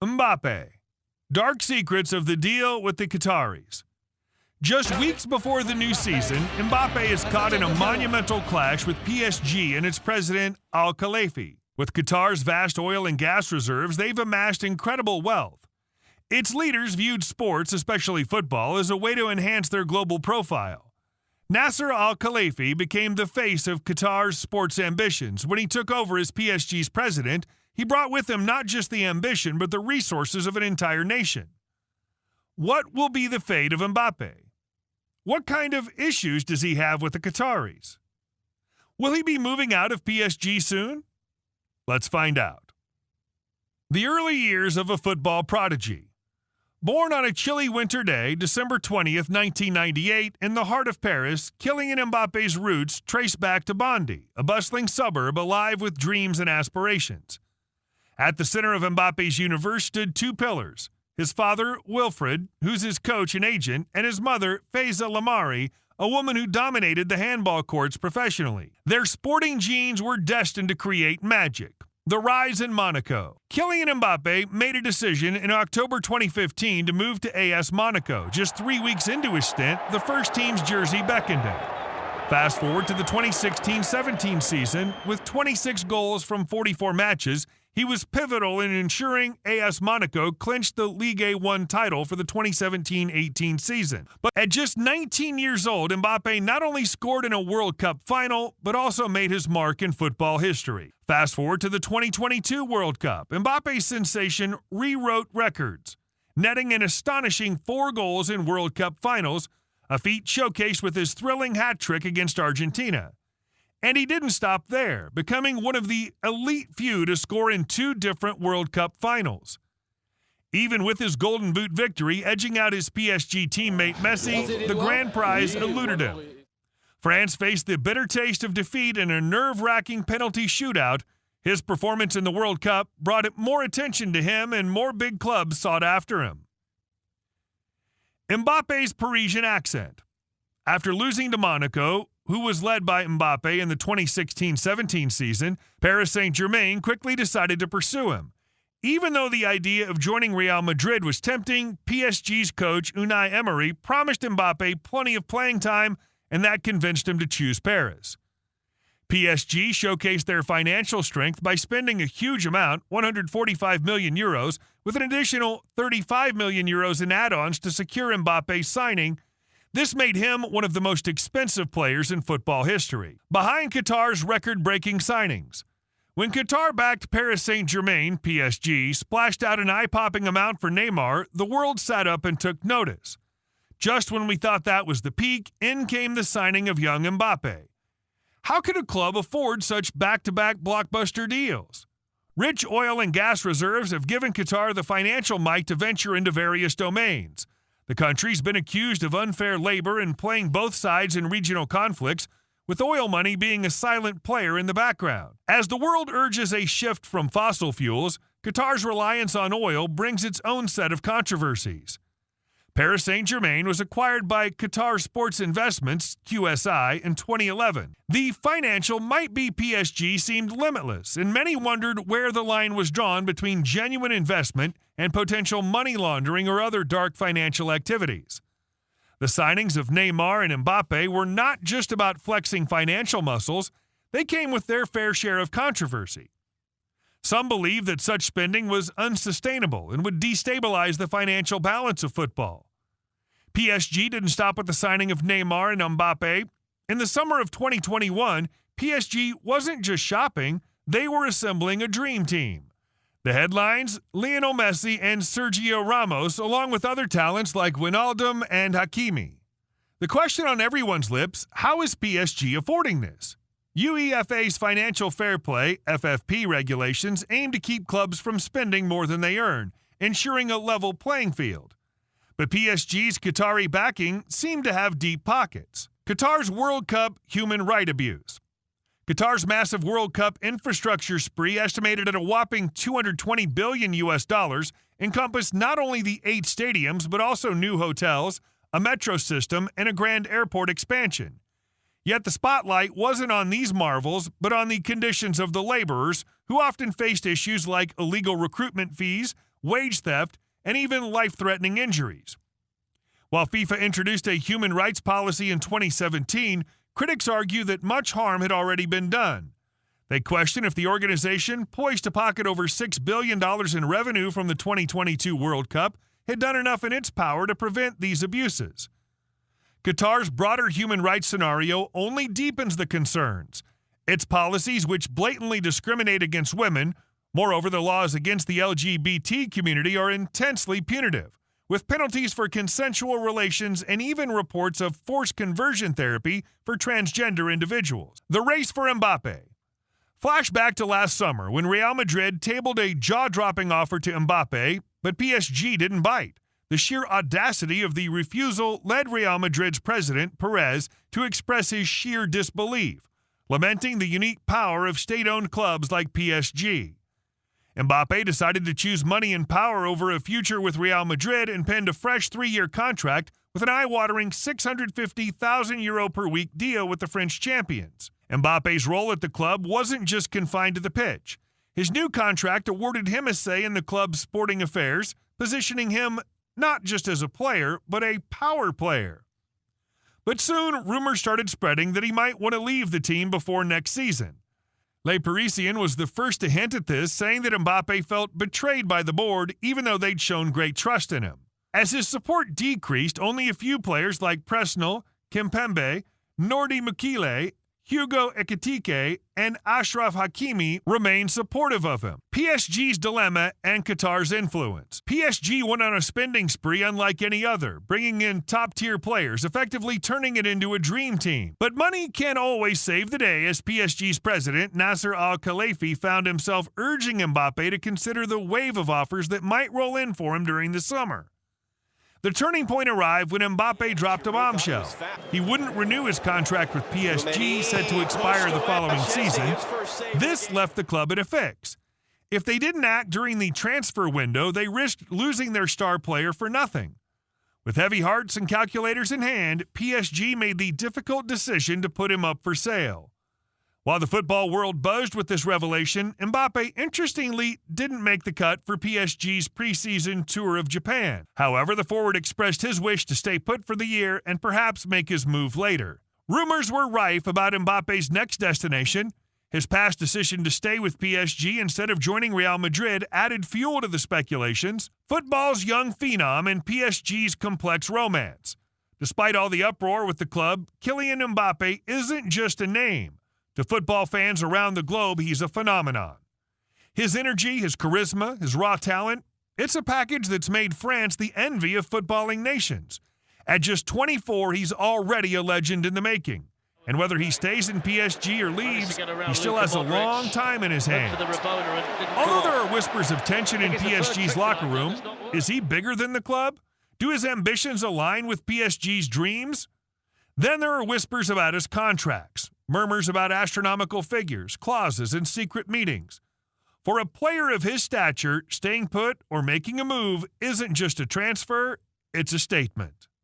Mbappe. Dark secrets of the deal with the Qataris. Just weeks before the new season, Mbappe is caught in a monumental clash with PSG and its president, Al Khalifi. With Qatar's vast oil and gas reserves, they've amassed incredible wealth. Its leaders viewed sports, especially football, as a way to enhance their global profile. Nasser Al Khalifi became the face of Qatar's sports ambitions. When he took over as PSG's president, he brought with him not just the ambition, but the resources of an entire nation. What will be the fate of Mbappe? What kind of issues does he have with the Qataris? Will he be moving out of PSG soon? Let's find out. The early years of a football prodigy. Born on a chilly winter day, December 20th, 1998, in the heart of Paris, Kylian Mbappe's roots trace back to Bondy, a bustling suburb alive with dreams and aspirations. At the center of Mbappe's universe stood two pillars: his father, Wilfred, who's his coach and agent, and his mother, Faiza Lamari, a woman who dominated the handball courts professionally. Their sporting genes were destined to create magic. The rise in Monaco. Kylian Mbappe made a decision in October 2015 to move to AS Monaco. Just 3 weeks into his stint, the first team's jersey beckoned him. Fast forward to the 2016-17 season, with 26 goals from 44 matches, he was pivotal in ensuring AS Monaco clinched the Ligue 1 title for the 2017-18 season. But at just 19 years old, Mbappe not only scored in a World Cup final, but also made his mark in football history. Fast forward to the 2022 World Cup, Mbappe's sensation rewrote records, netting an astonishing 4 goals in World Cup finals, a feat showcased with his thrilling hat trick against Argentina. And he didn't stop there, becoming one of the elite few to score in 2 different World Cup finals. Even with his Golden Boot victory edging out his PSG teammate Messi, the grand prize eluded him. France faced the bitter taste of defeat in a nerve-wracking penalty shootout. His performance in the World Cup brought more attention to him, and more big clubs sought after him. Mbappe's Parisian accent. After losing to Monaco, who was led by Mbappe in the 2016-17 season, Paris Saint-Germain quickly decided to pursue him. Even though the idea of joining Real Madrid was tempting, PSG's coach Unai Emery promised Mbappe plenty of playing time, and that convinced him to choose Paris. PSG showcased their financial strength by spending a huge amount, 145 million euros, with an additional 35 million euros in add-ons to secure Mbappe's signing. This made him one of the most expensive players in football history, behind Qatar's record-breaking signings. When Qatar-backed Paris Saint-Germain, PSG, splashed out an eye-popping amount for Neymar, the world sat up and took notice. Just when we thought that was the peak, in came the signing of young Mbappe. How could a club afford such back-to-back blockbuster deals? Rich oil and gas reserves have given Qatar the financial might to venture into various domains. The country's been accused of unfair labor and playing both sides in regional conflicts, with oil money being a silent player in the background. As the world urges a shift from fossil fuels, Qatar's reliance on oil brings its own set of controversies. Paris Saint-Germain was acquired by Qatar Sports Investments, QSI, in 2011. The financial might be PSG seemed limitless, and many wondered where the line was drawn between genuine investment and potential money laundering or other dark financial activities. The signings of Neymar and Mbappe were not just about flexing financial muscles, they came with their fair share of controversy. Some believe that such spending was unsustainable and would destabilize the financial balance of football. PSG didn't stop with the signing of Neymar and Mbappe. In the summer of 2021, PSG wasn't just shopping, they were assembling a dream team. The headlines, Lionel Messi and Sergio Ramos, along with other talents like Wijnaldum and Hakimi. The question on everyone's lips, how is PSG affording this? UEFA's Financial Fair Play, FFP regulations aim to keep clubs from spending more than they earn, ensuring a level playing field. But PSG's Qatari backing seemed to have deep pockets. Qatar's World Cup human right abuse. Qatar's massive World Cup infrastructure spree, estimated at a whopping $220 billion, encompassed not only the 8 stadiums, but also new hotels, a metro system, and a grand airport expansion. Yet the spotlight wasn't on these marvels, but on the conditions of the laborers, who often faced issues like illegal recruitment fees, wage theft, and even life-threatening injuries. While FIFA introduced a human rights policy in 2017, critics argue that much harm had already been done. They question if the organization, poised to pocket over $6 billion in revenue from the 2022 World Cup, had done enough in its power to prevent these abuses. Qatar's broader human rights scenario only deepens the concerns. Its policies, which blatantly discriminate against women, moreover, the laws against the LGBT community are intensely punitive, with penalties for consensual relations and even reports of forced conversion therapy for transgender individuals. The race for Mbappe. Flashback to last summer when Real Madrid tabled a jaw-dropping offer to Mbappe, but PSG didn't bite. The sheer audacity of the refusal led Real Madrid's president, Perez, to express his sheer disbelief, lamenting the unique power of state-owned clubs like PSG. Mbappe decided to choose money and power over a future with Real Madrid and penned a fresh 3-year contract with an eye-watering €650,000 per week deal with the French champions. Mbappe's role at the club wasn't just confined to the pitch. His new contract awarded him a say in the club's sporting affairs, positioning him not just as a player, but a power player. But soon, rumors started spreading that he might want to leave the team before next season. Le Parisien was the first to hint at this, saying that Mbappe felt betrayed by the board even though they'd shown great trust in him. As his support decreased, only a few players like Presnel, Kimpembe, Nordi Mukile, Hugo Ekitike, and Ashraf Hakimi remain supportive of him. PSG's dilemma and Qatar's influence. PSG went on a spending spree unlike any other, bringing in top-tier players, effectively turning it into a dream team. But money can't always save the day, as PSG's president, Nasser Al-Khelaifi, found himself urging Mbappe to consider the wave of offers that might roll in for him during the summer. The turning point arrived when Mbappe dropped a bombshell. He wouldn't renew his contract with PSG, set to expire the following season. This left the club in a fix. If they didn't act during the transfer window, they risked losing their star player for nothing. With heavy hearts and calculators in hand, PSG made the difficult decision to put him up for sale. While the football world buzzed with this revelation, Mbappe, interestingly, didn't make the cut for PSG's preseason tour of Japan. However, the forward expressed his wish to stay put for the year and perhaps make his move later. Rumors were rife about Mbappe's next destination. His past decision to stay with PSG instead of joining Real Madrid added fuel to the speculations. Football's young phenom and PSG's complex romance. Despite all the uproar with the club, Kylian Mbappe isn't just a name. To football fans around the globe, he's a phenomenon. His energy, his charisma, his raw talent, it's a package that's made France the envy of footballing nations. At just 24, he's already a legend in the making. And whether he stays in PSG or leaves, he still has a long time in his hands. Although there are whispers of tension in PSG's locker room, is he bigger than the club? Do his ambitions align with PSG's dreams? Then there are whispers about his contracts, murmurs about astronomical figures, clauses, and secret meetings. For a player of his stature, staying put or making a move isn't just a transfer, it's a statement.